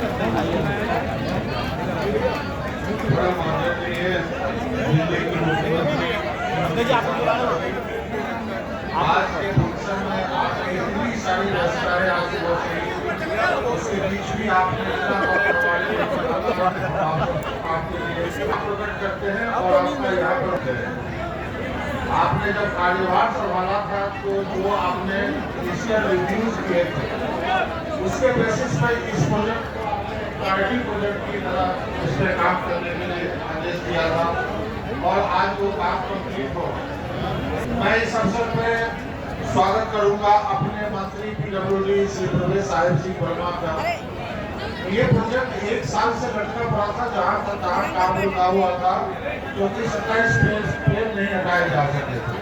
आज के फंक्शन में आपने इतनी सारी व्यवस्थाएं आपको पहुंची, उसके बीच भी आपने इतना आपके लिए प्रकट करते हैं और आपका यहाँ पर है। आपने जब कार्यभार संभाला था तो जो आपने इनिशियल रिव्यूज किए थे उसके बेसिस पर इस प्रोजेक्ट को प्रायोरिटी प्रोजेक्ट की तरह इस पर काम करने के लिए आदेश दिया था और आज वो काम कंप्लीट हो। मैं इस अवसर पे स्वागत करूंगा अपने मंत्री पीडब्ल्यूडी श्री प्रवेश साहिब जी वर्मा का। ये प्रोजेक्ट 1 साल से लटका पड़ा था, जहाँ काम रुका हुआ था क्योंकि 27 पेड़ नहीं हटाए जा सके थे।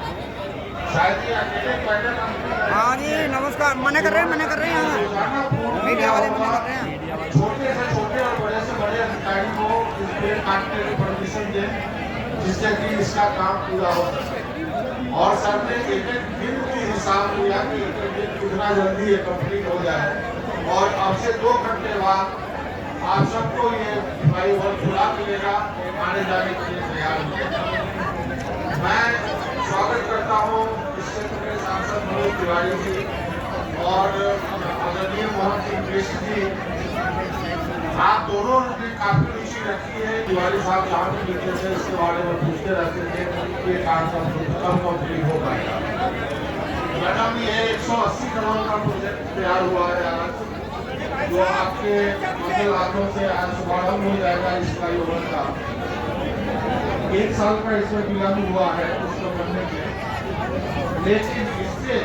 शायद ये अकेले पहले हाँ जी नमस्कार। मना कर रहे हैं मीडिया वाले मना कर रहे हैं। छोटे से छोटे और बड़े से बड़े अधिकारी को इस पेड़ काटने की परमिशन दें जिससे कि इसका काम पूरा हो सके। और सर ने एक दिन की हिसाब लिया कि एक दिन कितना जल्दी ये कंप्लीट हो जाए और अब से 2 घंटे बाद आप सबको ये फ्लाईओवर खुला मिलेगा, आने जाने के लिए तैयार हो। मैं स्वागत करता हूँ इस क्षेत्र के सांसद मनोज तिवारी जी और आदरणीय मोहन सिंह कृष्ण जी। आप दोनों ने काफी रुचि रखी है। तिवारी साहब जहाँ भी मिलते थे इसके बारे में पूछते रहते थे ये काम कब कंप्लीट हो पाएगा। मैडम ये 180 करोड़ का प्रोजेक्ट तैयार हुआ है आज, जो आपके हाथों से आज शुभारंभ हो जाएगा इस फ्लाईओवर का। 1 साल का इसमें विलम्ब हुआ है उसको बनने के, लेकिन इससे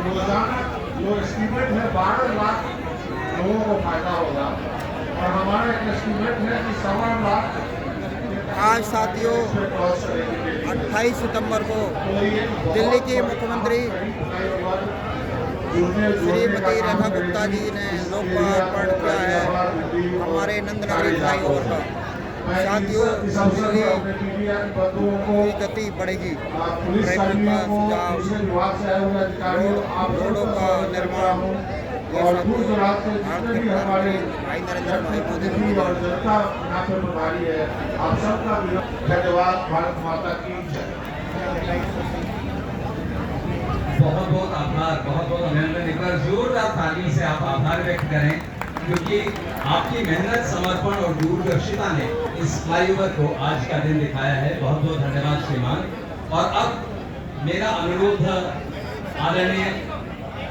रोजाना जो एस्टिमेट है 12 लाख लोगों को फायदा होगा और हमारा एक एस्टिमेट है कि 1.25 लाख। आज साथियों 28 सितंबर को दिल्ली के मुख्यमंत्री श्रीमती रेखा गुप्ता जी ने लोकार्पण किया है हमारे नंदनगरी फ्लाईओवर का। साथियों दिल्ली की गति बढ़ेगी, ट्रैफिक का सुझाव, रोडों का निर्माण, और दूर दराज से जितने भी हमारे भाई नरेंद्र भाई मोदी और जनता यहाँ पे प्रभारी है, आप सबका धन्यवाद। भारत माता की जय। बहुत बहुत आभार, बहुत बहुत अभिनंदन। एक बार जोरदार तालियों से आप आभार व्यक्त करें क्योंकि आपकी मेहनत, समर्पण और दूरदर्शिता ने इस फ्लाईओवर को आज का दिन दिखाया है। बहुत बहुत धन्यवाद श्रीमान। और अब मेरा अनुरोध आदरणीय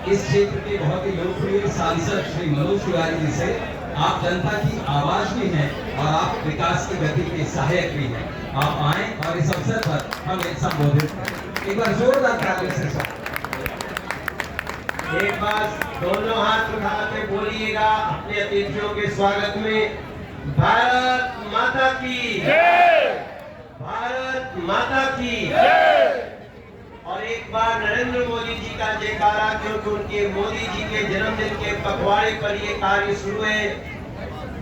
इस क्षेत्र के बहुत ही लोकप्रिय सांसद श्री मनोज तिवारी जी से, आप जनता की आवाज भी हैं और आप विकास की गति के सहायक भी हैं। आप आए और इस अवसर पर हमें संबोधित करें। एक बार जोरदार तालियों से एक बार दोनों हाथ उठा के बोलिएगा अपने अतिथियों के स्वागत में, भारत माता की जय, भारत माता की जय। और एक बार नरेंद्र मोदी जी का जयकारा, क्योंकि उनके मोदी जी के जन्मदिन के पखवाड़े पर ये कार्य शुरू है।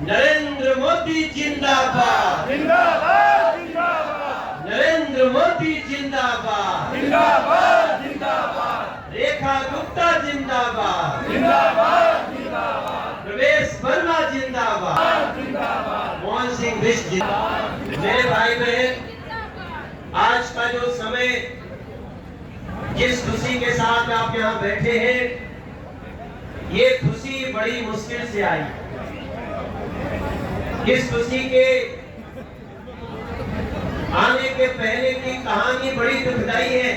नरेंद्र मोदी जिंदाबाद, जिंदाबाद, जिंदाबाद। नरेंद्र मोदी जिंदाबाद, जिंदाबाद, जिंदाबाद। रेखा गुप्ता जिंदाबाद, जिंदाबाद, जिंदाबाद। प्रवेश वर्मा जिंदाबाद, जिंदाबाद। मोहन सिंह कृष्ण जिंदाबाद। मेरे भाई बहन, आज का जो समय, जिस खुशी के साथ आप यहाँ बैठे हैं, ये खुशी बड़ी मुश्किल से आई। इस खुशी के आने के पहले की कहानी बड़ी दुखदाई है।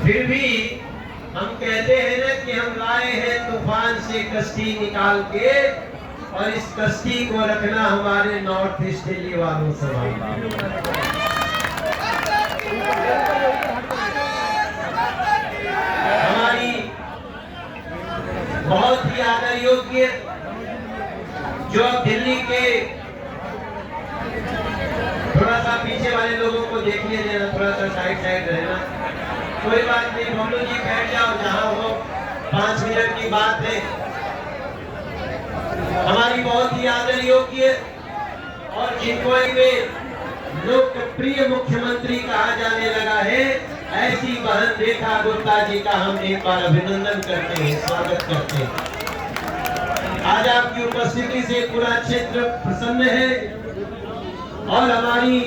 फिर भी हम कहते हैं ना कि हम लाए हैं तूफान से कश्ती निकाल के, और इस कश्ती को रखना हमारे नॉर्थ ईस्ट दिल्ली वालों से। हमारी बहुत ही आदर योग्य, जो दिल्ली के, थोड़ा सा पीछे वाले लोगों को देखने देना, थोड़ा सा साइड रहना। कोई बात नहीं, बोलो जी बैठ जाओ जहां हो, 5 मिनट की बात है। हमारी बहुत ही आदर योग्य और जिनको लोकप्रिय मुख्यमंत्री कहा जाने लगा है, ऐसी बहन रेखा गुप्ता जी का हम एक बार अभिनंदन करते हैं, स्वागत करते हैं। आज आपकी उपस्थिति से पूरा क्षेत्र प्रसन्न है और हमारी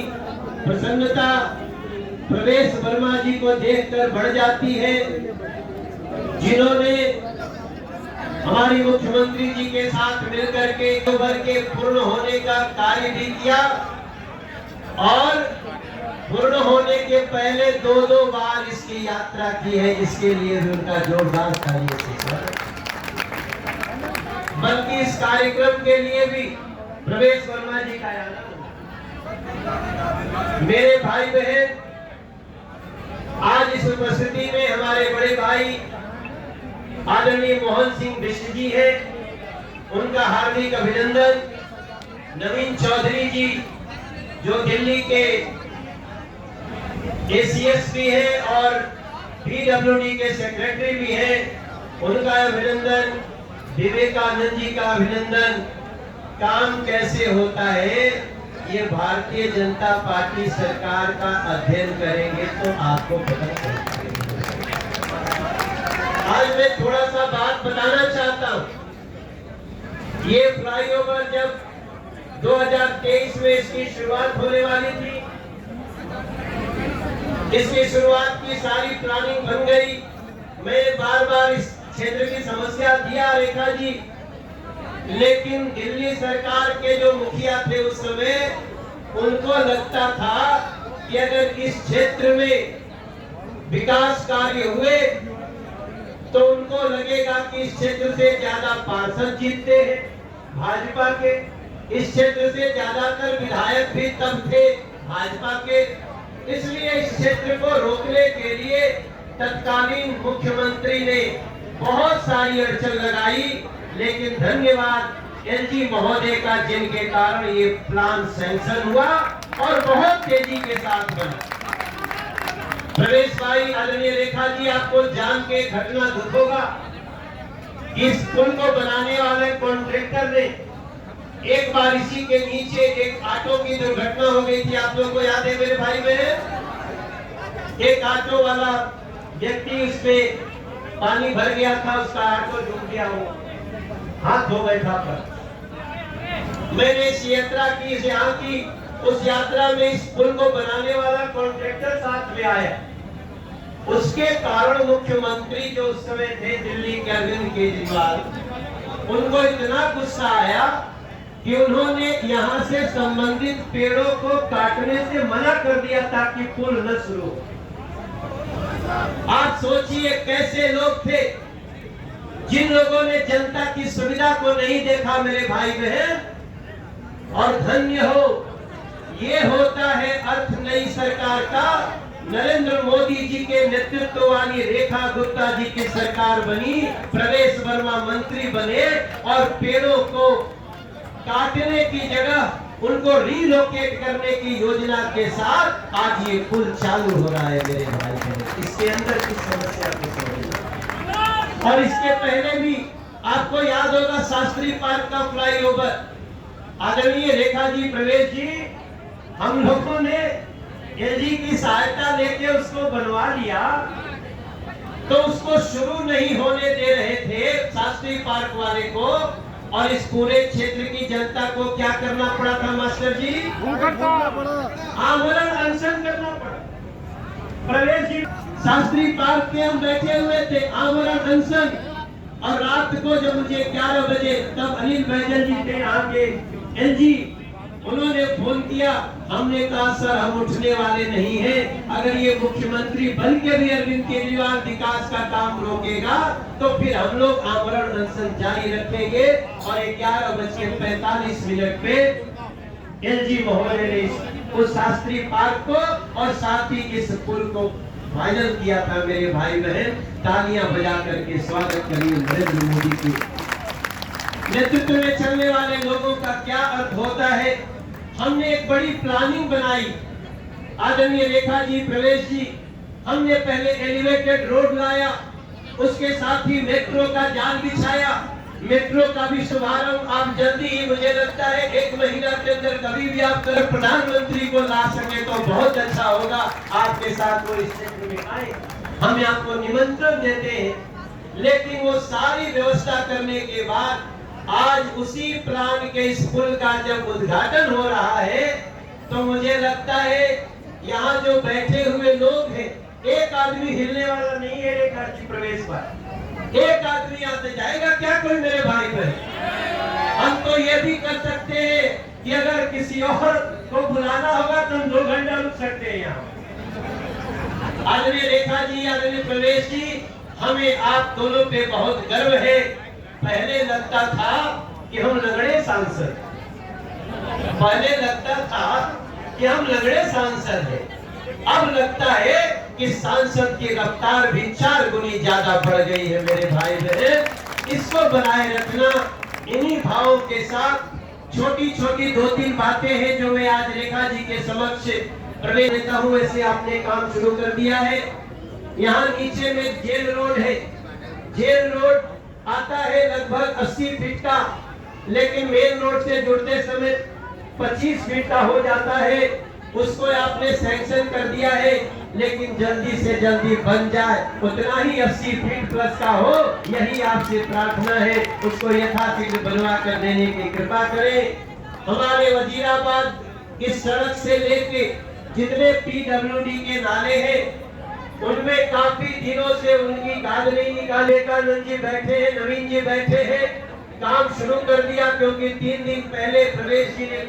प्रसन्नता प्रवेश वर्मा जी को देखकर बढ़ जाती है, जिन्होंने हमारी मुख्यमंत्री जी के साथ मिलकर के अक्टूबर के पूर्ण होने का कार्य भी किया और पूर्ण होने के पहले दो बार इसकी यात्रा की है। इसके लिए भी उनका जोरदार तालियों से स्वागत। बल्कि इस कार्यक्रम के लिए भी प्रवेश वर्मा जी का आना, मेरे भाई बहन, आज इस उपस्थिति में हमारे बड़े भाई आदरणीय मोहन सिंह बिष्ट जी हैं, उनका हार्दिक अभिनंदन। नवीन चौधरी जी जो दिल्ली के ACS भी हैं और PWD के सेक्रेटरी भी हैं, उनका अभिनंदन। विवेकानंद जी का अभिनंदन। काम कैसे होता है ये भारतीय जनता पार्टी सरकार का अध्ययन करेंगे तो आपको पता चलेगा। आज मैं थोड़ा सा बात बताना चाहता हूँ। ये फ्लाईओवर जब 2023 में इसकी शुरुआत होने वाली थी, इसकी शुरुआत की सारी प्लानिंग बन गई। मैं बार बार इस क्षेत्र की समस्या दिया रेखा जी, लेकिन दिल्ली सरकार के जो मुखिया थे उस समय, उनको लगता था कि अगर इस क्षेत्र में विकास कार्य हुए तो उनको लगेगा कि इस क्षेत्र से ज्यादा पार्षद जीतते हैं भाजपा के, इस क्षेत्र से ज्यादातर विधायक भी तब थे भाजपा के। इसलिए इस क्षेत्र को रोकने के लिए तत्कालीन मुख्यमंत्री ने बहुत सारी अड़चन लगाई, लेकिन धन्यवाद एलजी महोदय का, जिनके कारण ये प्लान सैंक्शन हुआ और बहुत तेजी के साथ बना। प्रवेश भाई, आदरणीय रेखा जी, आपको जान के घटना दुख होगा, इस पुल को बनाने वाले कॉन्ट्रैक्टर ने एक बार इसी के नीचे एक ऑटो की दुर्घटना हो गई थी। आप लोगों को याद है मेरे भाई बहन? एक ऑटो वाला व्यक्ति उसमें पानी भर गया था, उसका ऑटो डूब गया, वो हाथ धो बैठा था। मैंने इस यात्रा की, इस यहाँ की, उस यात्रा में इस पुल को बनाने वाला कॉन्ट्रैक्टर साथ में आया। उसके कारण मुख्यमंत्री जो उस समय थे दिल्ली के अरविंद केजरीवाल, उनको इतना गुस्सा आया कि उन्होंने यहाँ से संबंधित पेड़ों को काटने से मना कर दिया ताकि पुल न शुरू हो। आप सोचिए कैसे लोग थे, जिन लोगों ने जनता की सुविधा को नहीं देखा मेरे भाई बहन। और धन्य हो, ये होता है अर्थ नई सरकार का। नरेंद्र मोदी जी के नेतृत्व वाली रेखा गुप्ता जी की सरकार बनी, प्रवेश वर्मा मंत्री बने और पेड़ों को काटने की जगह उनको रीलोकेट करने की योजना के साथ आज ये पुल चालू हो रहा है मेरे भाई बहन। इसके अंदर की समस्या को समझिए। और इसके पहले भी आपको याद होगा शास्त्री पार्क का फ्लाईओवर, आदरणीय रेखा जी, प्रवेश जी, हम लोगों ने एलजी की सहायता लेके उसको बनवा लिया, तो उसको शुरू नहीं होने दे रहे थे शास्त्री पार्क वाले को। और इस पूरे क्षेत्र की जनता को क्या करना पड़ा था मास्टर जी? आमरण अनशन करना पड़ा। प्रवेश जी, शास्त्री पार्क के हम बैठे हुए थे आमरण अनशन, और रात को जब मुझे 11 बजे, तब अनिल बैजल जी थे आगे एलजी, उन्होंने फोन किया। हमने कहा सर हम उठने वाले नहीं हैं, अगर ये मुख्यमंत्री बन के भी अरविंद केजरीवाल विकास का काम रोकेगा तो फिर हम लोग आमरण अनशन जारी रखेंगे। और 11:45 पे एलजी महोदय ने उस शास्त्री पार्क को और साथ ही इस पुल को फाइनल किया था मेरे भाई बहन। तालियां बजा करके स्वागत करिए नरेंद्र मोदी के नेतृत्व में चलने वाले लोगों का क्या अर्थ होता है। हमने एक बड़ी प्लानिंग बनाई, आदरणीय रेखा जी, प्रवेश जी, हमने पहले एलिवेटेड रोड लाया, उसके साथ ही मेट्रो का जाल बिछाया। मेट्रो का भी शुभारंभ आप जल्दी ही, मुझे लगता है 1 महीना के अंदर कभी भी आप प्रधानमंत्री को ला सके तो बहुत अच्छा होगा। आपके साथ वो इस क्षेत्र में आए, हम आपको निमंत्रण देते हैं। लेकिन वो सारी व्यवस्था करने के बाद आज उसी प्लान के इस पुल का जब उद्घाटन हो रहा है तो मुझे लगता है यहाँ जो बैठे हुए लोग हैं, एक आदमी हिलने वाला नहीं है रेखा जी प्रवेश पर। एक आदमी यहाँ से जाएगा क्या कोई मेरे भाई बहन? हम तो ये भी कर सकते हैं कि अगर किसी और को बुलाना होगा तो हम 2 घंटा रुक सकते हैं यहाँ। आदरणीय रेखा जी, आदरणीय प्रवेश जी, हमें आप दोनों पे बहुत गर्व है। पहले लगता था कि हम लंगड़े सांसद, पहले लगता था कि हम लंगड़े सांसद हैं, अब लगता है कि सांसद की रफ्तार भी 4 गुनी ज्यादा बढ़ गई है मेरे भाई बहन। इसको बनाए रखना, इन्हीं भावों के साथ छोटी छोटी 2-3 बातें हैं जो मैं आज रेखा जी के समक्ष प्रवेश देता हूँ। ऐसे आपने काम शुरू कर दिया है। यहाँ नीचे में जेल रोड है, जेल रोड आता है लगभग 80 फीट का, लेकिन मेन रोड से जुड़ते समय 25 फीट का हो जाता है। उसको आपने सैंक्शन कर दिया है, लेकिन जल्दी से जल्दी बन जाए, उतना ही 80 फीट प्लस का हो, यही आपसे प्रार्थना है। उसको यथाशीघ्र बनवा कर देने की कृपा करें। हमारे वजीराबाद इस सड़क से लेके जितने PWD के नाले हैं उनमें काफी दिनों से उनकी गाद नहीं निकाले का नंद जी बैठे हैं, नवीन जी बैठे हैं, काम शुरू कर दिया क्योंकि 3 दिन पहले प्रवेश जी ने